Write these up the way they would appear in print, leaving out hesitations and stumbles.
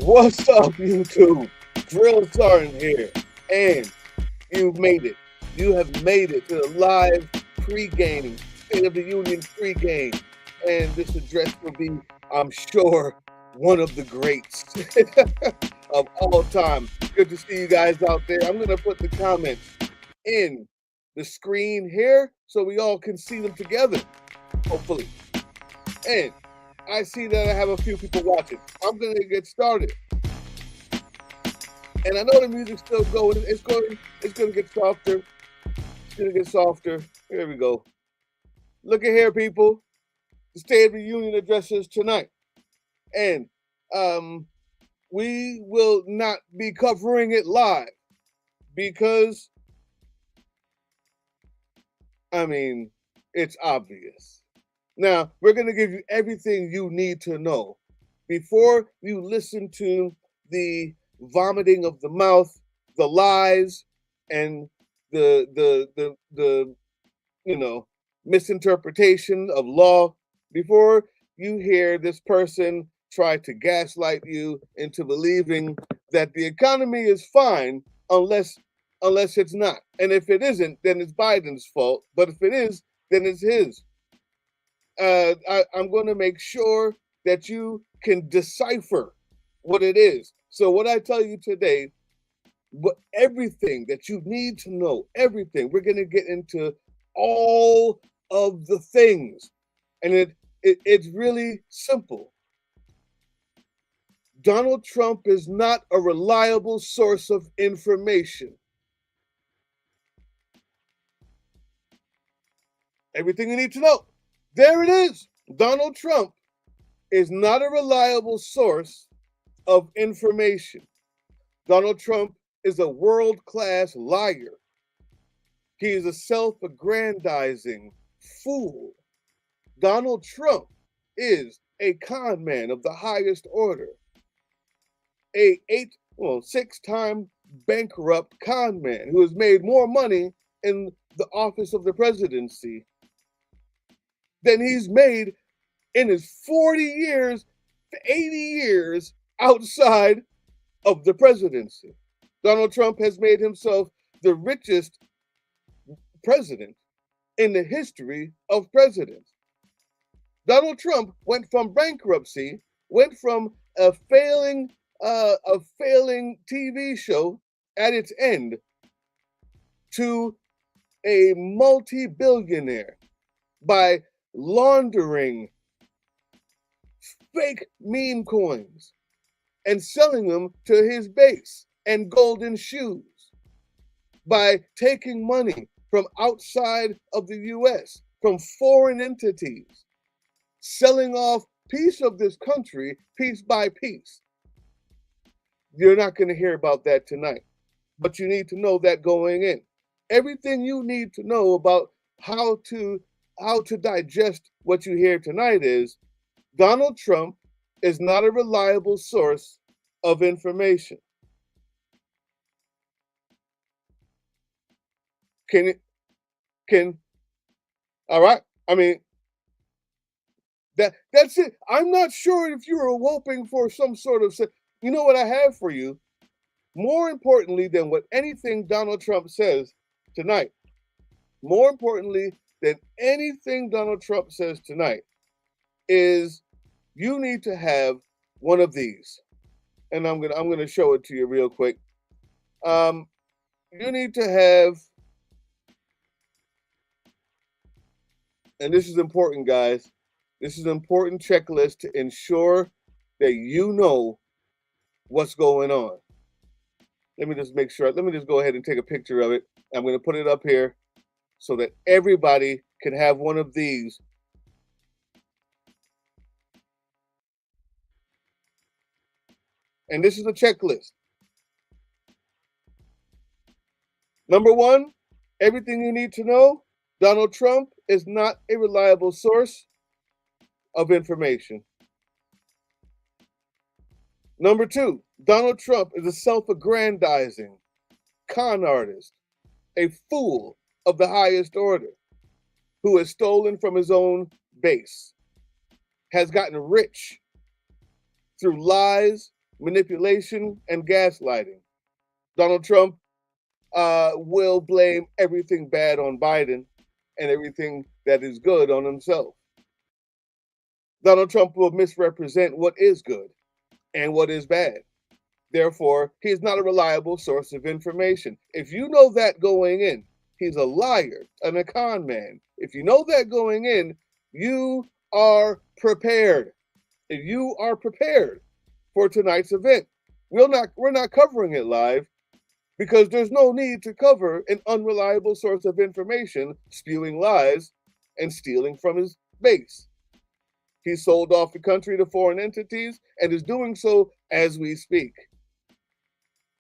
What's up, YouTube? Drill Sergeant here, and you've made it. You have made it to the live pre-game, State of the Union pre-game, and this address will be, I'm sure, one of the greats of all time. Good to see you guys out there. I'm going to put the comments in the screen here so we all can see them together, hopefully. And I see that I have a few people watching. I'm going to get started. And I know the music's still going. It's going to get softer. It's going to get softer. Here we go. Look at here, people. The State of the Union addresses tonight. And we will not be covering it live because, I mean, it's obvious. Now, we're going to give you everything you need to know before you listen to the vomiting of the mouth, the lies, and the misinterpretation of law. Before you hear this person try to gaslight you into believing that the economy is fine unless it's not. And if it isn't, then it's Biden's fault. But if it is, then it's his. I'm going to make sure that you can decipher what it is. So what I tell you today, everything that you need to know, everything, we're going to get into all of the things. And it's really simple. Donald Trump is not a reliable source of information. Everything you need to know. There it is. Donald Trump is not a reliable source of information. Donald Trump is a world-class liar. He is a self-aggrandizing fool. Donald Trump is a con man of the highest order. A six-time bankrupt con man who has made more money in the office of the presidency than he's made in his 40 years to 80 years outside of the presidency. Donald Trump has made himself the richest president in the history of presidents. Donald Trump went from bankruptcy, went from a failing TV show at its end to a multi-billionaire by laundering fake meme coins and selling them to his base, and golden shoes, by taking money from outside of the US, from foreign entities, selling off piece of this country piece by piece. You're not going to hear about that tonight, but you need to know that going in. Everything you need to know about how to digest what you hear tonight is Donald Trump is not a reliable source of information. All right. I mean, that's it. I'm not sure if you were hoping for some sort of, you know what I have for you? More importantly than what anything Donald Trump says tonight, more importantly than anything Donald Trump says tonight, is you need to have one of these. And I'm gonna show it to you real quick. You need to have, and this is important, guys. This is an important checklist to ensure that you know what's going on. Let me just make sure. Let me just go ahead and take a picture of it. I'm going to put it up here so that everybody can have one of these. And this is a checklist. Number one, everything you need to know, Donald Trump is not a reliable source of information. Number two, Donald Trump is a self-aggrandizing con artist, a fool of the highest order, who has stolen from his own base, has gotten rich through lies manipulation, and gaslighting. Donald Trump will blame everything bad on Biden and everything that is good on himself. Donald Trump will misrepresent what is good and what is bad. Therefore, he is not a reliable source of information. If you know that going in, he's a liar and a con man. If you know that going in, you are prepared. If you are prepared for tonight's event, we're not covering it live because there's no need to cover an unreliable source of information spewing lies and stealing from his base. He sold off the country to foreign entities and is doing so as we speak.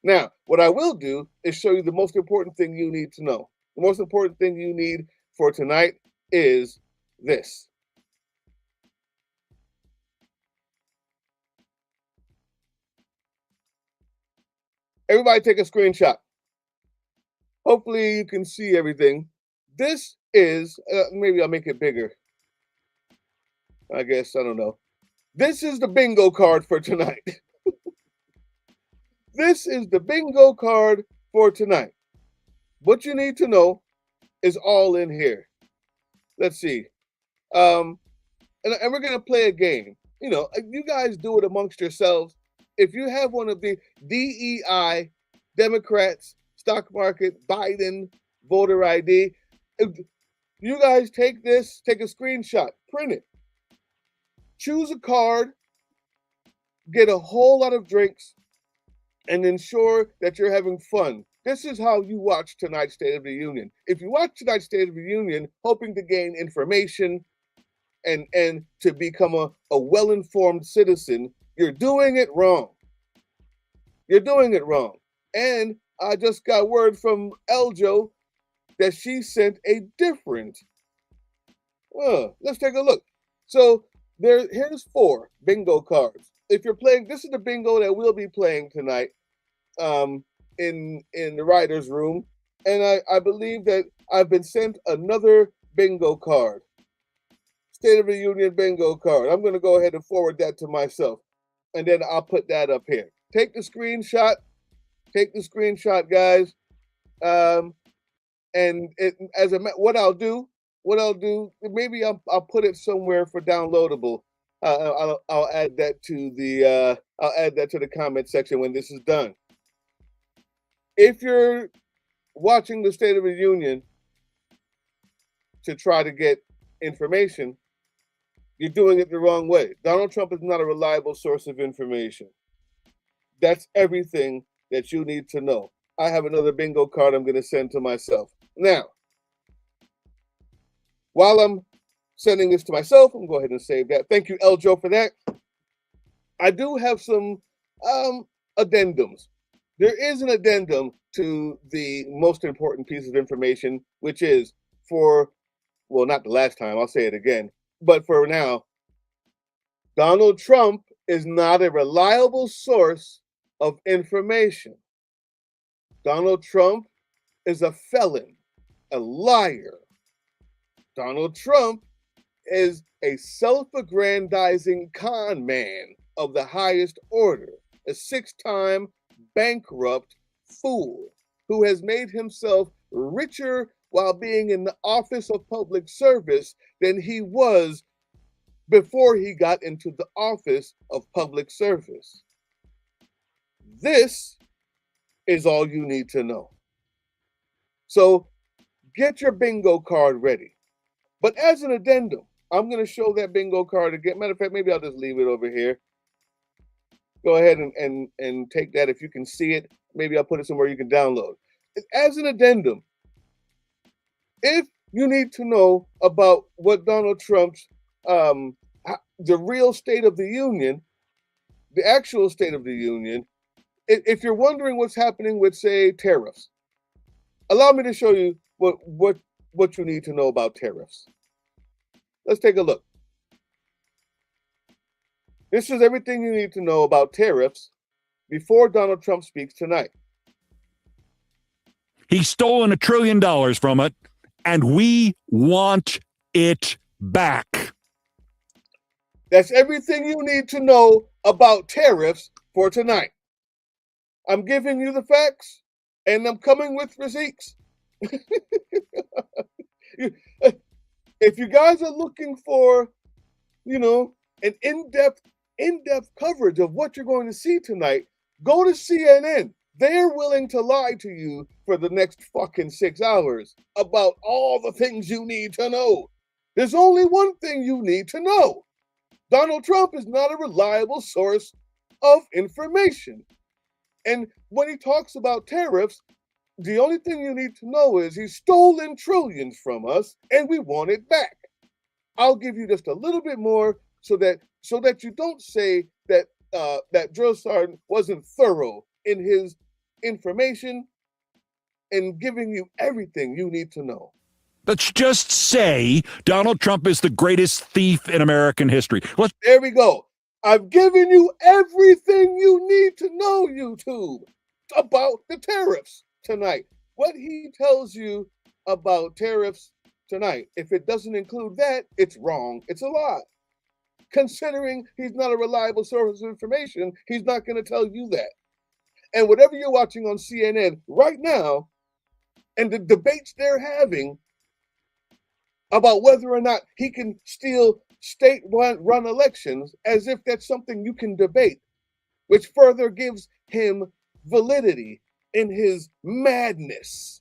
Now, what I will do is show you the most important thing you need to know. The most important thing you need for tonight is this. Everybody take a screenshot. Hopefully you can see everything. This is, maybe I'll make it bigger. I guess, I don't know. This is the bingo card for tonight. This is the bingo card for tonight. What you need to know is all in here. Let's see. And we're going to play a game. You know, you guys do it amongst yourselves. If you have one of the DEI, Democrats, stock market, Biden, voter ID, you guys take this, take a screenshot, print it. Choose a card, get a whole lot of drinks, and ensure that you're having fun. This is how you watch tonight's State of the Union. If you watch tonight's State of the Union hoping to gain information and to become a well-informed citizen, you're doing it wrong. You're doing it wrong. And I just got word from Eljo that she sent a different. Let's take a look. So here's 4 bingo cards. If you're playing, this is the bingo that we'll be playing tonight in the writer's room. And I believe that I've been sent another bingo card. State of the Union bingo card. I'm going to go ahead and forward that to myself. And then I'll put that up here. Take the screenshot. Take the screenshot, guys. And what I'll do, maybe I'll put it somewhere for downloadable. I'll add that to the comment section when this is done. If you're watching the State of the Union to try to get information, you're doing it the wrong way. Donald Trump is not a reliable source of information. That's everything that you need to know. I have another bingo card I'm going to send to myself. Now, while I'm sending this to myself, I'm going to go ahead and save that. Thank you, Eljo, for that. I do have some addendums. There is an addendum to the most important piece of information, which is not the last time, I'll say it again, but for now, Donald Trump is not a reliable source of information. Donald Trump is a felon, a liar. Donald Trump is a self-aggrandizing con man of the highest order, a 6-time bankrupt fool who has made himself richer while being in the office of public service than he was before he got into the office of public service. This is all you need to know. So get your bingo card ready. But as an addendum, I'm going to show that bingo card again. Matter of fact, maybe I'll just leave it over here. Go ahead and take that if you can see it. Maybe I'll put it somewhere you can download. As an addendum, if you need to know about what Donald Trump's, the real State of the Union, the actual State of the Union, if you're wondering what's happening with, say, tariffs, allow me to show you what you need to know about tariffs. Let's take a look. This is everything you need to know about tariffs before Donald Trump speaks tonight. He's stolen $1 trillion from it, and we want it back. That's everything you need to know about tariffs for tonight. I'm giving you the facts, and I'm coming with receipts. If you guys are looking for, an in-depth coverage of what you're going to see tonight, go to CNN. They're willing to lie to you for the next fucking 6 hours about all the things you need to know. There's only one thing you need to know. Donald Trump is not a reliable source of information. And when he talks about tariffs, the only thing you need to know is he's stolen trillions from us and we want it back. I'll give you just a little bit more so that you don't say that that drill sergeant wasn't thorough in his information and giving you everything you need to know. Let's just say Donald Trump is the greatest thief in American history. There we go. I've given you everything you need to know, YouTube, about the tariffs tonight. What he tells you about tariffs tonight, if it doesn't include that, it's wrong. It's a lie. Considering he's not a reliable source of information, he's not going to tell you that. And whatever you're watching on CNN right now, and the debates they're having about whether or not he can steal state-run elections, as if that's something you can debate, which further gives him validity in his madness.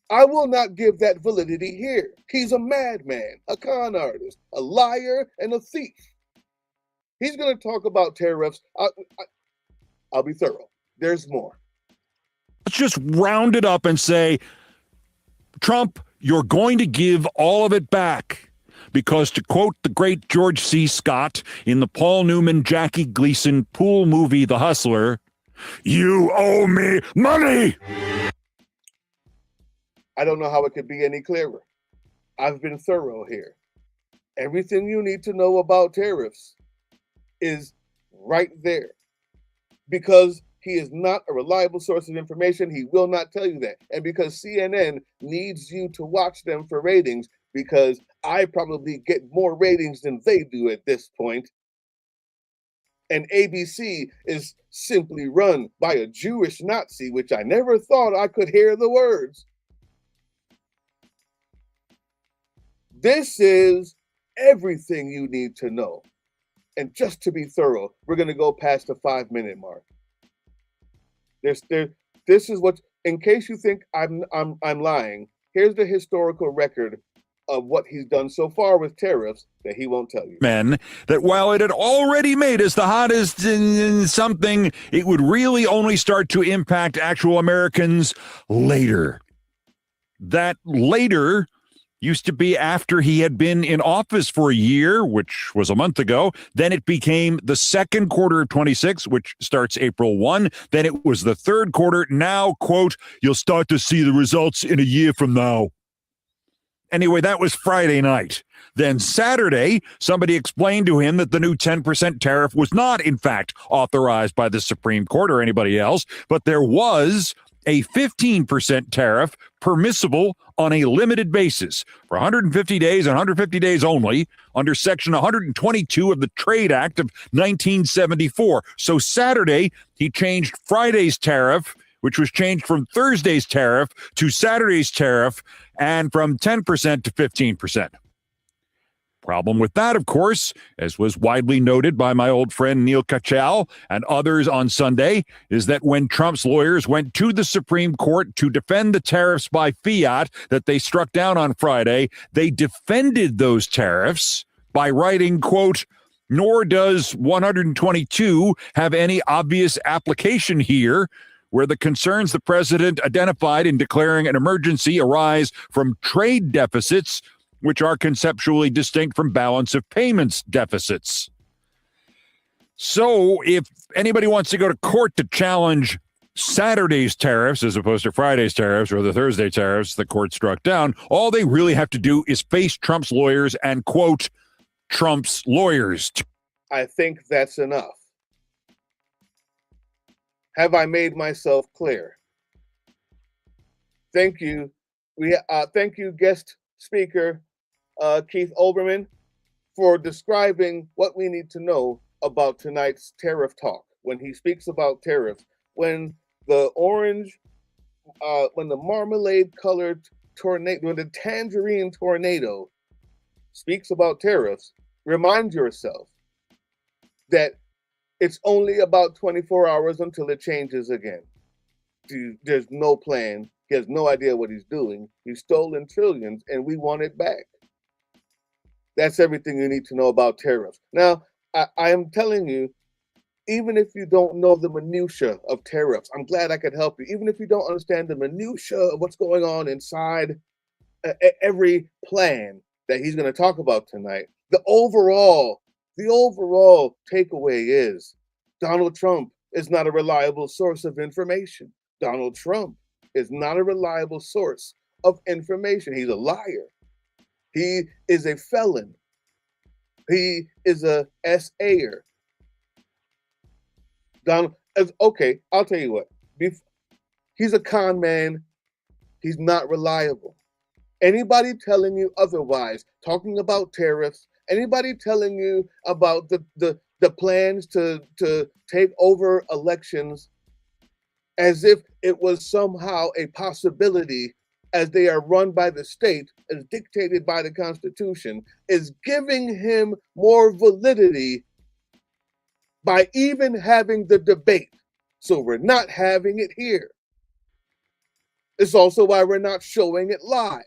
I will not give that validity here. He's a madman, a con artist, a liar, and a thief. He's going to talk about tariffs. I'll be thorough. There's more. Let's just round it up and say, Trump, you're going to give all of it back. Because to quote the great George C. Scott in the Paul Newman, Jackie Gleason pool movie, The Hustler, you owe me money. I don't know how it could be any clearer. I've been thorough here. Everything you need to know about tariffs is right there. Because he is not a reliable source of information, he will not tell you that. And because CNN needs you to watch them for ratings, because I probably get more ratings than they do at this point. And ABC is simply run by a Jewish Nazi, which I never thought I could hear the words. This is everything you need to know. And just to be thorough, we're going to go past the 5-minute mark. This is what, in case you think I'm lying, here's the historical record of what he's done so far with tariffs that he won't tell you. Men, that while it had already made us the hottest in something, it would really only start to impact actual Americans later. That later used to be after he had been in office for a year, which was a month ago. Then it became the second quarter of 26, which starts April 1. Then it was the third quarter. Now, quote, you'll start to see the results in a year from now. Anyway, that was Friday night. Then Saturday, somebody explained to him that the new 10% tariff was not, in fact, authorized by the Supreme Court or anybody else, but there was a 15% tariff permissible on a limited basis for 150 days and 150 days only under Section 122 of the Trade Act of 1974. So Saturday, he changed Friday's tariff, which was changed from Thursday's tariff to Saturday's tariff, and from 10% to 15%. Problem with that, of course, as was widely noted by my old friend Neil Katyal and others on Sunday, is that when Trump's lawyers went to the Supreme Court to defend the tariffs by fiat that they struck down on Friday, they defended those tariffs by writing, quote, nor does 122 have any obvious application here, where the concerns the president identified in declaring an emergency arise from trade deficits, which are conceptually distinct from balance of payments deficits. So if anybody wants to go to court to challenge Saturday's tariffs as opposed to Friday's tariffs or the Thursday tariffs the court struck down, all they really have to do is face Trump's lawyers and, quote, Trump's lawyers. I think that's enough. Have I made myself clear? Thank you. Thank you, guest speaker Keith Olbermann, for describing what we need to know about tonight's tariff talk. when he speaks about tariffs, when when the marmalade colored tornado, when the tangerine tornado speaks about tariffs, remind yourself that it's only about 24 hours until it changes again. There's no plan. He has no idea what he's doing. He's stolen trillions and we want it back. That's everything you need to know about tariffs. Now, I am telling you, even if you don't know the minutia of tariffs, I'm glad I could help you. Even if you don't understand the minutia of what's going on inside every plan that he's going to talk about tonight, the overall takeaway is Donald Trump is not a reliable source of information. Donald Trump is not a reliable source of information. He's a liar. He is a felon. He is a SAer. Donald, okay, I'll tell you what. He's a con man. He's not reliable. Anybody telling you otherwise, talking about tariffs, anybody telling you about the plans to take over elections as if it was somehow a possibility, as they are run by the state, as dictated by the Constitution, is giving him more validity by even having the debate. So we're not having it here. It's also why we're not showing it live.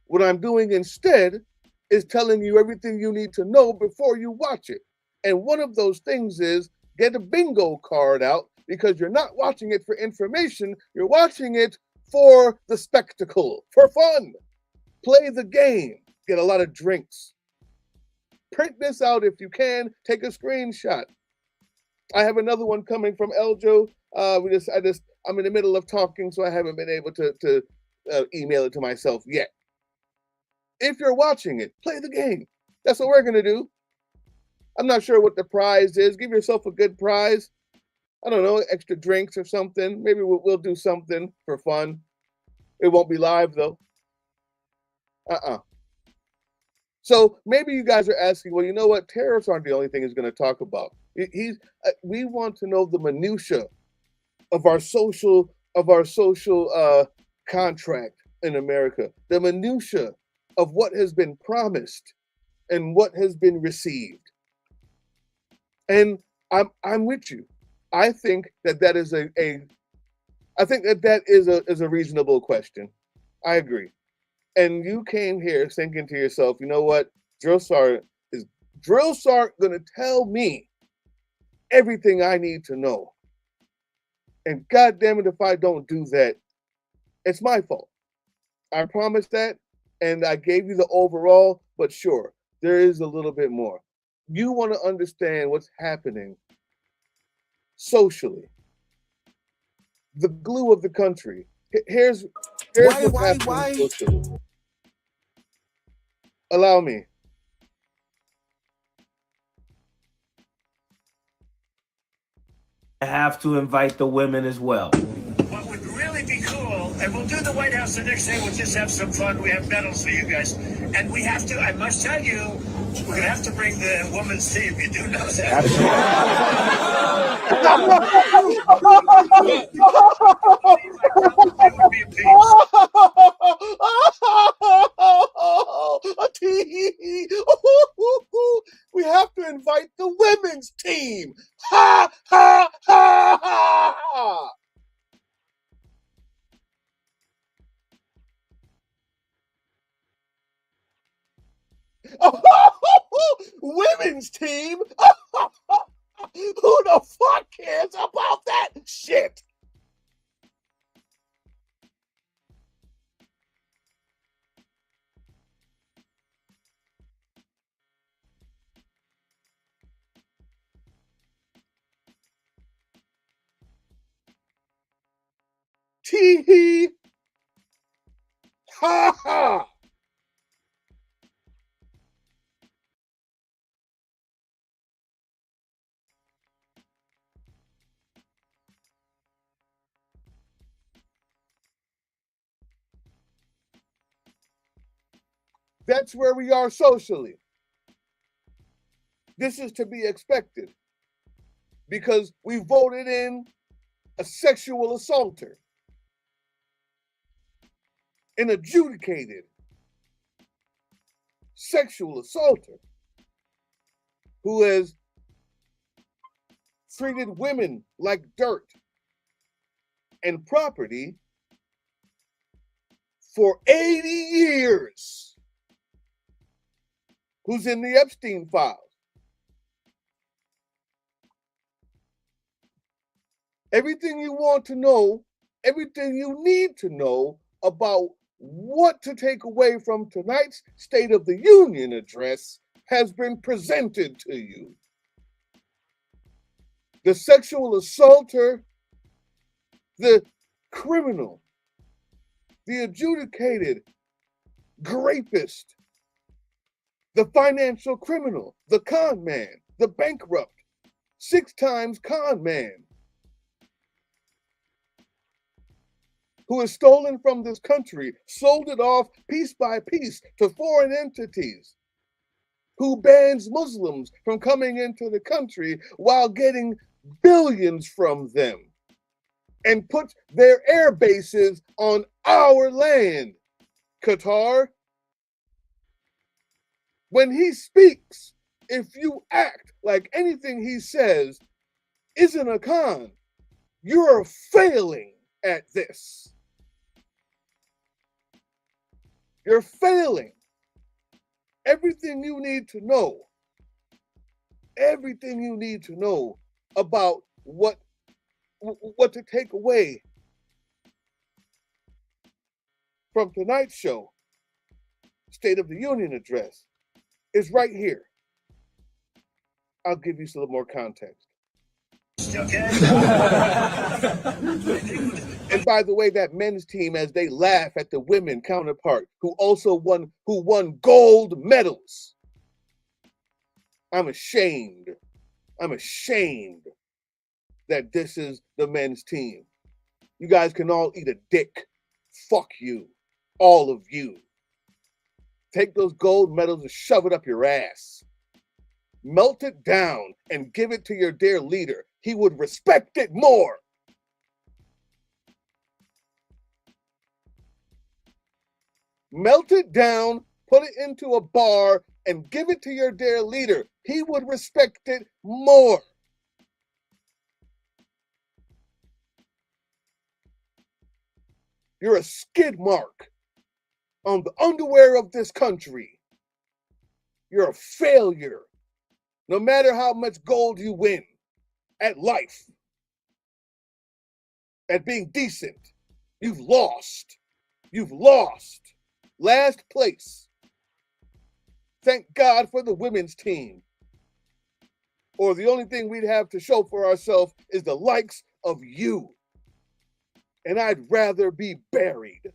What I'm doing instead is telling you everything you need to know before you watch it. And one of those things is get a bingo card out, because you're not watching it for information, you're watching it for the spectacle, for fun. Play the game, get a lot of drinks. Print this out if you can, take a screenshot. I have another one coming from Eljo. I'm in the middle of talking, so I haven't been able to email it to myself yet. If you're watching it, play the game. That's what we're gonna do. I'm not sure what the prize is. Give yourself a good prize. I don't know, extra drinks or something. Maybe we'll do something for fun. It won't be live though. So maybe you guys are asking, well, you know what? Tariffs aren't the only thing he's going to talk about. We want to know the minutia of our social contract in America, the minutia of what has been promised and what has been received. And I'm with you. I think that is a reasonable question. I agree. And you came here thinking to yourself, you know what? Drill Sergeant going to tell me everything I need to know. And God damn it, if I don't do that, it's my fault. I promise that. And I gave you the overall, but sure, there is a little bit more. You want to understand what's happening socially, the glue of the country. Here's what's happening socially. Allow me. I have to invite the women as well. What would really be cool, and we'll do the White House the next day, we'll just have some fun. We have medals for you guys. And we have to, I must tell you, we're going to have to bring the women's team. You do know that. We have to invite the women's team. Ha ha ha ha! Women's team? Who the fuck cares about that shit? Tee hee! Ha ha! That's where we are socially. This is to be expected. because we voted in a sexual assaulter, an adjudicated sexual assaulter who has treated women like dirt and property for 80 years, who's in the Epstein files. Everything you want to know, everything you need to know about what to take away from tonight's State of the Union address has been presented to you. The sexual assaulter, the criminal, the adjudicated rapist, the financial criminal, the con man, the bankrupt, 6 times con man, who has stolen from this country, sold it off piece by piece to foreign entities, who bans Muslims from coming into the country while getting billions from them, and puts their air bases on our land. Qatar, when he speaks, if you act like anything he says isn't a con, you're failing at this. You're failing. Everything you need to know, everything you need to know about what to take away from tonight's show, State of the Union address, is right here. I'll give you some more context. Okay. And by the way, that men's team, as they laugh at the women counterpart who won gold medals, I'm ashamed. I'm ashamed that this is the men's team. You guys can all eat a dick. Fuck you. All of you. Take those gold medals and shove it up your ass. Melt it down and give it to your dear leader. He would respect it more. Melt it down, put it into a bar, and give it to your dear leader. He would respect it more. You're a skid mark on the underwear of this country. You're a failure. No matter how much gold you win at life, at being decent, you've lost. You've lost. Last place. Thank God for the women's team. Or the only thing we'd have to show for ourselves is the likes of you. And I'd rather be buried.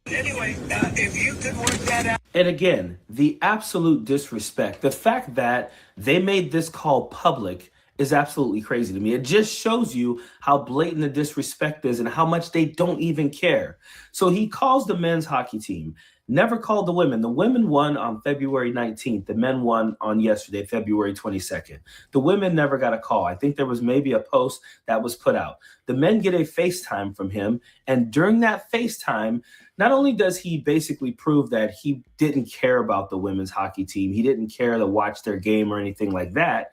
Anyway, if you could work that out. And again, the absolute disrespect, the fact that they made this call public is absolutely crazy to me. It just shows you how blatant the disrespect is and how much they don't even care. So he calls the men's hockey team, never called the women. The women won on February 19th. The men won on yesterday, February 22nd. The women never got a call. I think there was maybe a post that was put out. The men get a FaceTime from him. And during that FaceTime, not only does he basically prove that he didn't care about the women's hockey team, he didn't care to watch their game or anything like that,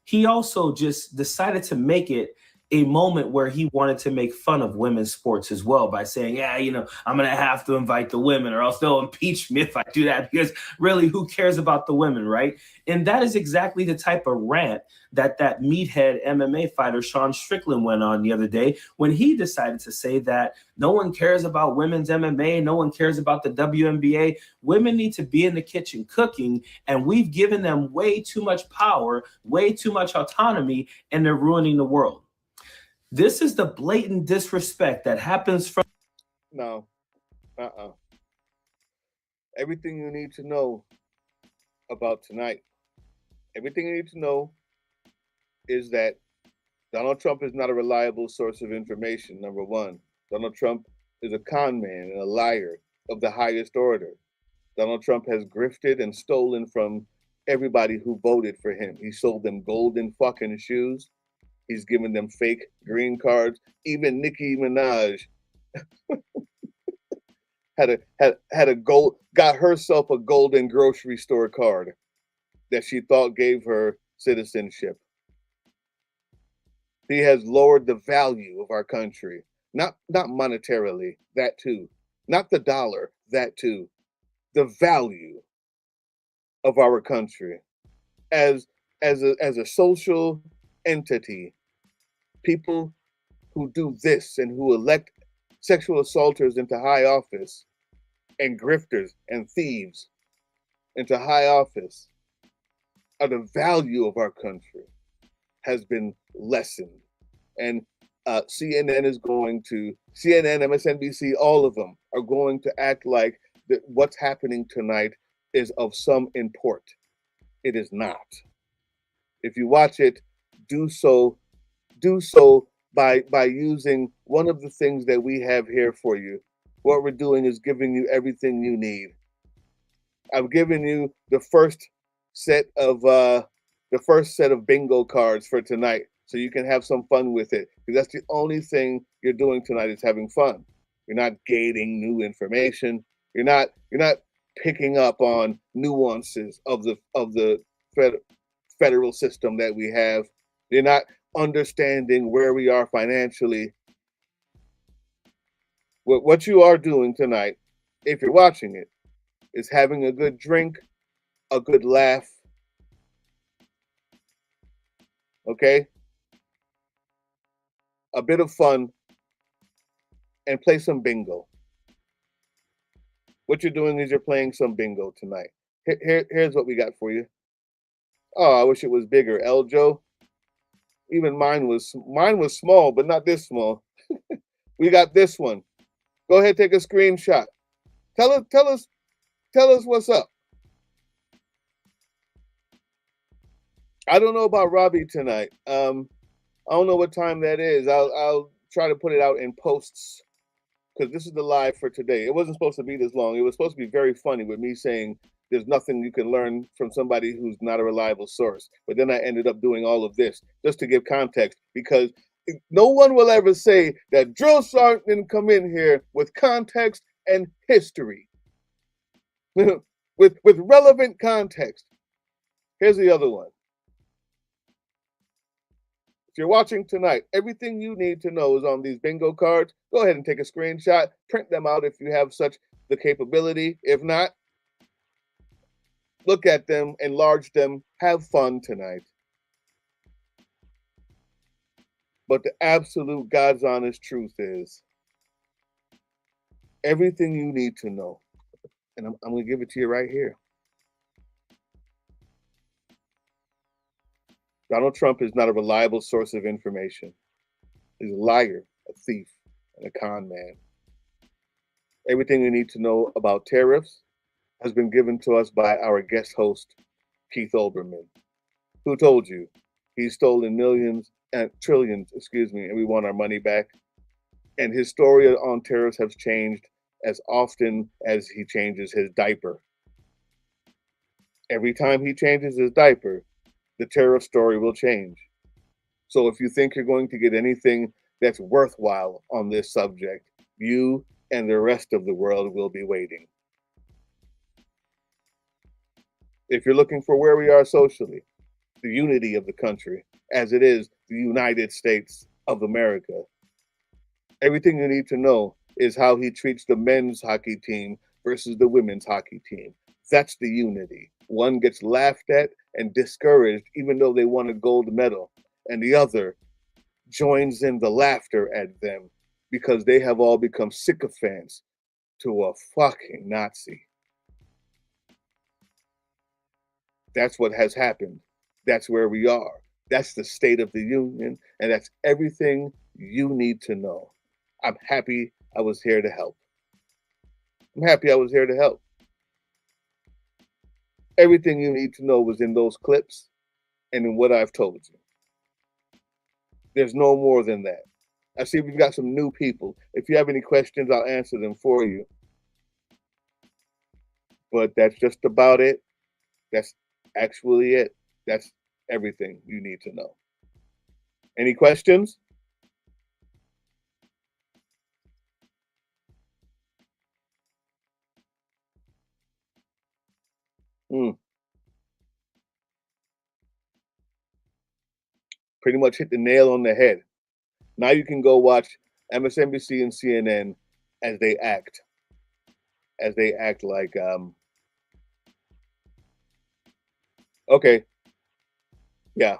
he also just decided to make it a moment where he wanted to make fun of women's sports as well by saying, yeah, I'm going to have to invite the women or else they'll impeach me if I do that, because really, who cares about the women, right? And that is exactly the type of rant that meathead MMA fighter Sean Strickland went on the other day when he decided to say that no one cares about women's MMA, no one cares about the WNBA. Women need to be in the kitchen cooking, and we've given them way too much power, way too much autonomy, and they're ruining the world. This is the blatant disrespect that happens from... No. Everything you need to know about tonight, everything you need to know is that Donald Trump is not a reliable source of information, number one. Donald Trump is a con man and a liar of the highest order. Donald Trump has grifted and stolen from everybody who voted for him. He sold them golden fucking shoes. He's given them fake green cards. Even Nicki Minaj got herself a golden grocery store card that she thought gave her citizenship. He has lowered the value of our country, not monetarily, that too, not the dollar, that too, the value of our country as a social entity. People who do this and who elect sexual assaulters into high office and grifters and thieves into high office, are the value of our country has been lessened. And CNN, MSNBC, all of them are going to act like that what's happening tonight is of some import. It is not. If you watch it, do so by using one of the things that we have here for you. What we're doing is giving you everything you need. I've given you the first set of bingo cards for tonight, so you can have some fun with it. Because that's the only thing you're doing tonight is having fun. You're not gating new information. You're not picking up on nuances of the federal system that we have. You're not understanding where we are financially. What you are doing tonight, if you're watching it, is having a good drink, a good laugh. Okay? A bit of fun, and play some bingo. What you're doing is you're playing some bingo tonight. Here's what we got for you. Oh, I wish it was bigger. Eljo. Even mine was small, but not this small. We got this one. Go ahead, take a screenshot. Tell us what's up. I don't know about Robbie tonight. I don't know what time that is. I'll try to put it out in posts, because this is the live for today. It wasn't supposed to be this long. It was supposed to be very funny with me saying there's nothing you can learn from somebody who's not a reliable source. But then I ended up doing all of this just to give context, because no one will ever say that Drill Sergeant didn't come in here with context and history, with relevant context. Here's the other one. If you're watching tonight, everything you need to know is on these bingo cards. Go ahead and take a screenshot, print them out if you have such the capability. If not, look at them, enlarge them, have fun tonight. But the absolute God's honest truth is everything you need to know. And I'm going to give it to you right here. Donald Trump is not a reliable source of information. He's a liar, a thief, and a con man. Everything you need to know about tariffs has been given to us by our guest host, Keith Olbermann, who told you he's stolen millions and trillions, and we want our money back. And his story on tariffs has changed as often as he changes his diaper. Every time he changes his diaper, the tariff story will change. So if you think you're going to get anything that's worthwhile on this subject, you and the rest of the world will be waiting. If you're looking for where we are socially, the unity of the country, as it is the United States of America, everything you need to know is how he treats the men's hockey team versus the women's hockey team. That's the unity. One gets laughed at and discouraged even though they won a gold medal, and the other joins in the laughter at them because they have all become sycophants to a fucking Nazi. That's what has happened. That's where we are. That's the state of the union, and that's everything you need to know. I'm happy I was here to help. Everything you need to know was in those clips and in what I've told you. There's no more than that. I see we've got some new people. If you have any questions, I'll answer them for you. But that's just about it. That's actually it. That's everything you need to know. Any questions? Pretty much hit the nail on the head. Now you can go watch MSNBC and CNN as they act like okay, yeah,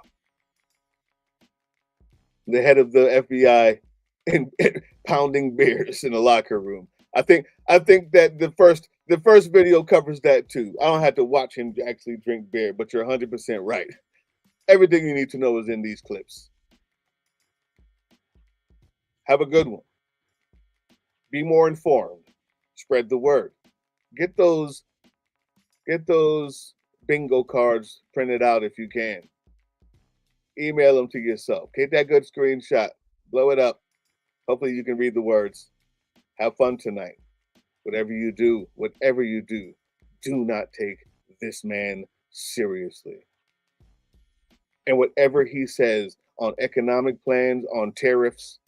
the head of the FBI and pounding beers in a locker room. I think that the first video covers that too. I don't have to watch him actually drink beer, but you're 100% right. Everything you need to know is in these clips. Have a good one. Be more informed. Spread the word. Get those bingo cards printed out if you can. Email them to yourself. Get that good screenshot. Blow it up. Hopefully you can read the words. Have fun tonight. Whatever you do, do not take this man seriously. And whatever he says on economic plans, on tariffs,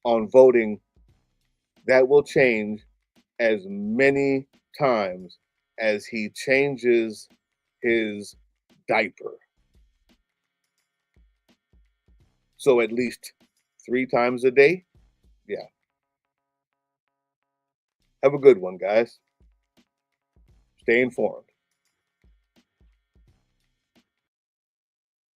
on voting, that will change as many times as he changes his diaper. So at least 3 times a day? Yeah. Have a good one, guys. Stay informed.